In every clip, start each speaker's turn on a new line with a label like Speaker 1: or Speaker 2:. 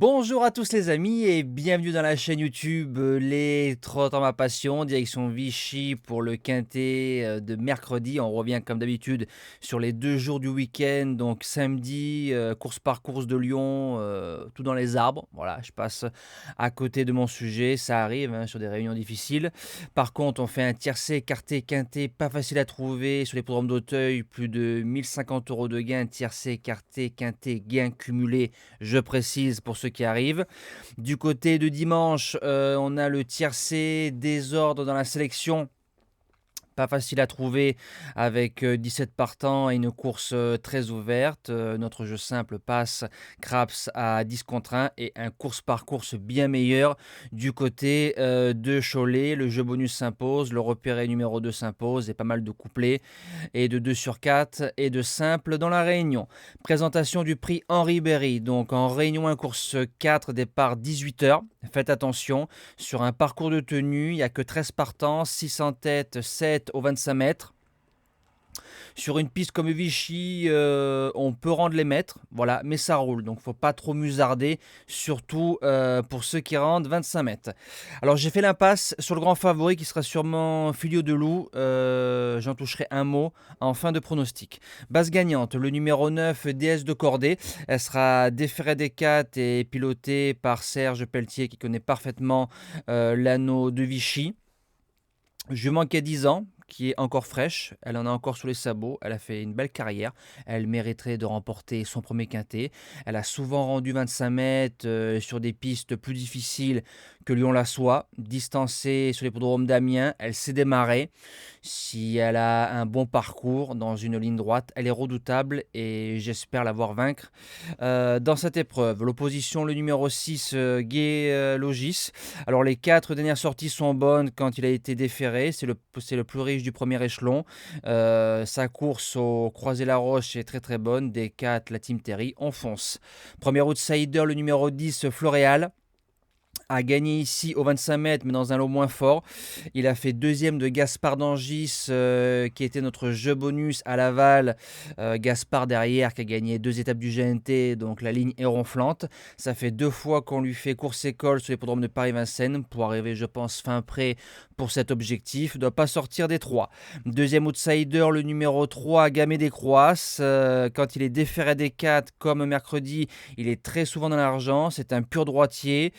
Speaker 1: Bonjour à tous les amis et bienvenue dans la chaîne YouTube Les Trottoirs dans ma passion, direction Vichy pour le quintet de mercredi. On revient comme d'habitude sur les 2 jours du week-end, donc samedi, course par course de Lyon, tout dans les arbres. Voilà, je passe à côté de mon sujet, ça arrive hein, sur des réunions difficiles. Par contre, on fait un tiercé écarté quintet, pas facile à trouver sur les programmes d'Auteuil, plus de 1050 € de gain, tiercé écarté quintet, gain cumulé, je précise pour ceux qui arrivent. Du côté de dimanche, on a le tiercé désordre dans la sélection. Pas facile à trouver avec 17 partants et une course très ouverte. Notre jeu simple passe Craps à 10 contre 1 et un course par course bien meilleur du côté de Cholet. Le jeu bonus s'impose, le repéré numéro 2 s'impose et pas mal de couplets et de 2 sur 4 et de simple dans la Réunion. Présentation du prix Henri Berry. Donc en Réunion 1, course 4, départ 18h. Faites attention, sur un parcours de tenue, il n'y a que 13 partants, 6 en tête, 7 aux 25 mètres. Sur une piste comme Vichy, on peut rendre les mètres, voilà, mais ça roule, donc faut pas trop musarder, surtout pour ceux qui rendent 25 mètres. Alors j'ai fait l'impasse sur le grand favori qui sera sûrement Filio de Loup, j'en toucherai un mot en fin de pronostic. Base gagnante, le numéro 9, DS de Cordée, elle sera déférée des 4 et pilotée par Serge Pelletier qui connaît parfaitement l'anneau de Vichy. Je manquais 10 ans, qui est encore fraîche, elle en a encore sous les sabots, elle a fait une belle carrière, elle mériterait de remporter son premier quintet. Elle a souvent rendu 25 mètres sur des pistes plus difficiles que Lyon-la-Soie, distancée sur l'hippodrome d'Amiens, elle s'est démarrée. Si elle a un bon parcours dans une ligne droite, elle est redoutable et j'espère la voir vaincre dans cette épreuve. L'opposition, le numéro 6, Guy Logis. Alors les 4 dernières sorties sont bonnes quand il a été déféré, c'est le plus riche du premier échelon. Sa course au Croisé-la-Roche est très très bonne, des 4, la Team Terry, on fonce. Premier outsider, le numéro 10, Floréal, a gagné ici au 25 mètres, mais dans un lot moins fort. Il a fait deuxième de Gaspard d'Angis, qui était notre jeu bonus à Laval. Gaspard derrière, qui a gagné 2 étapes du GNT, donc la ligne est ronflante. Ça fait 2 fois qu'on lui fait course école sur l'hippodrome de Paris-Vincennes pour arriver, je pense, fin prêt pour cet objectif. Il ne doit pas sortir des 3. Deuxième outsider, le numéro 3, Gamay des Croasses. Quand il est déféré des 4, comme mercredi, il est très souvent dans l'argent. C'est un pur droitier.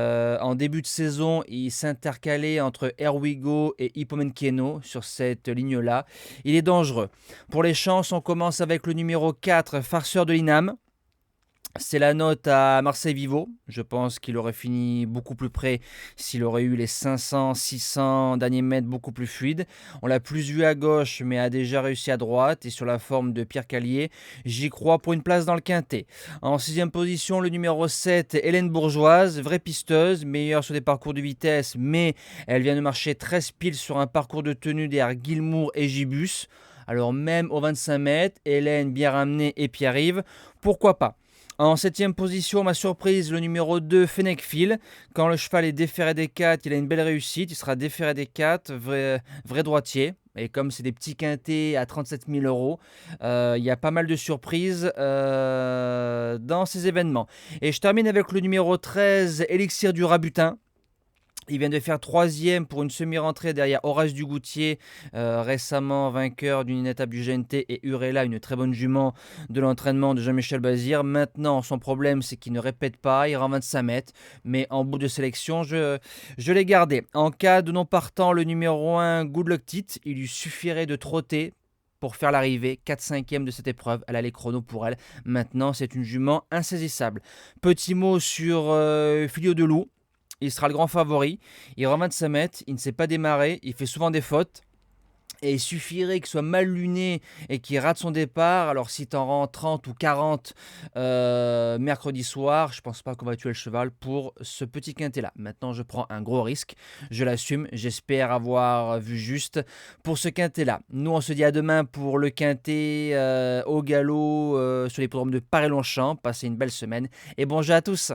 Speaker 1: En début de saison, il s'intercalait entre Erwigo et Hippomenkeno sur cette ligne-là. Il est dangereux. Pour les chances, on commence avec le numéro 4, Farceur de l'Inam. C'est la note à Marseille Vivo. Je pense qu'il aurait fini beaucoup plus près s'il aurait eu les 500, 600 derniers mètres beaucoup plus fluides. On l'a plus vu à gauche, mais a déjà réussi à droite. Et sur la forme de Pierre Calier, j'y crois pour une place dans le quintet. En 6e position, le numéro 7, Hélène Bourgeoise, vraie pisteuse, meilleure sur des parcours de vitesse, mais elle vient de marcher 13 piles sur un parcours de tenue derrière Guilmour et Gibus. Alors même aux 25 mètres, Hélène bien ramenée et Pierre-Yves, pourquoi pas? En 7e position, ma surprise, le numéro 2, Fennec Phil. Quand le cheval est déféré des 4, il a une belle réussite. Il sera déféré des 4, vrai droitier. Et comme c'est des petits quintets à 37 000 €, il y a pas mal de surprises dans ces événements. Et je termine avec le numéro 13, Élixir du Rabutin. Il vient de faire 3e pour une semi-rentrée derrière Horace Dugoutier, récemment vainqueur d'une étape du GNT, et Urella, une très bonne jument de l'entraînement de Jean-Michel Bazir. Maintenant, son problème, c'est qu'il ne répète pas, il rend 25 mètres, mais en bout de sélection, je l'ai gardé. En cas de non partant, le numéro 1, Good Luck Tit, il lui suffirait de trotter pour faire l'arrivée, 4/5e de cette épreuve. Elle a les chronos pour elle. Maintenant, c'est une jument insaisissable. Petit mot sur Filio de Loup. Il sera le grand favori. Il rend 25 mètres. Il ne sait pas démarrer. Il fait souvent des fautes. Et il suffirait qu'il soit mal luné et qu'il rate son départ. Alors si tu en rends 30 ou 40 mercredi soir, je pense pas qu'on va tuer le cheval pour ce petit quintet-là. Maintenant, je prends un gros risque. Je l'assume. J'espère avoir vu juste pour ce quintet-là. Nous, on se dit à demain pour le quintet au galop sur l'hippodrome de Paris-Longchamp. Passez une belle semaine et bon jeu à tous.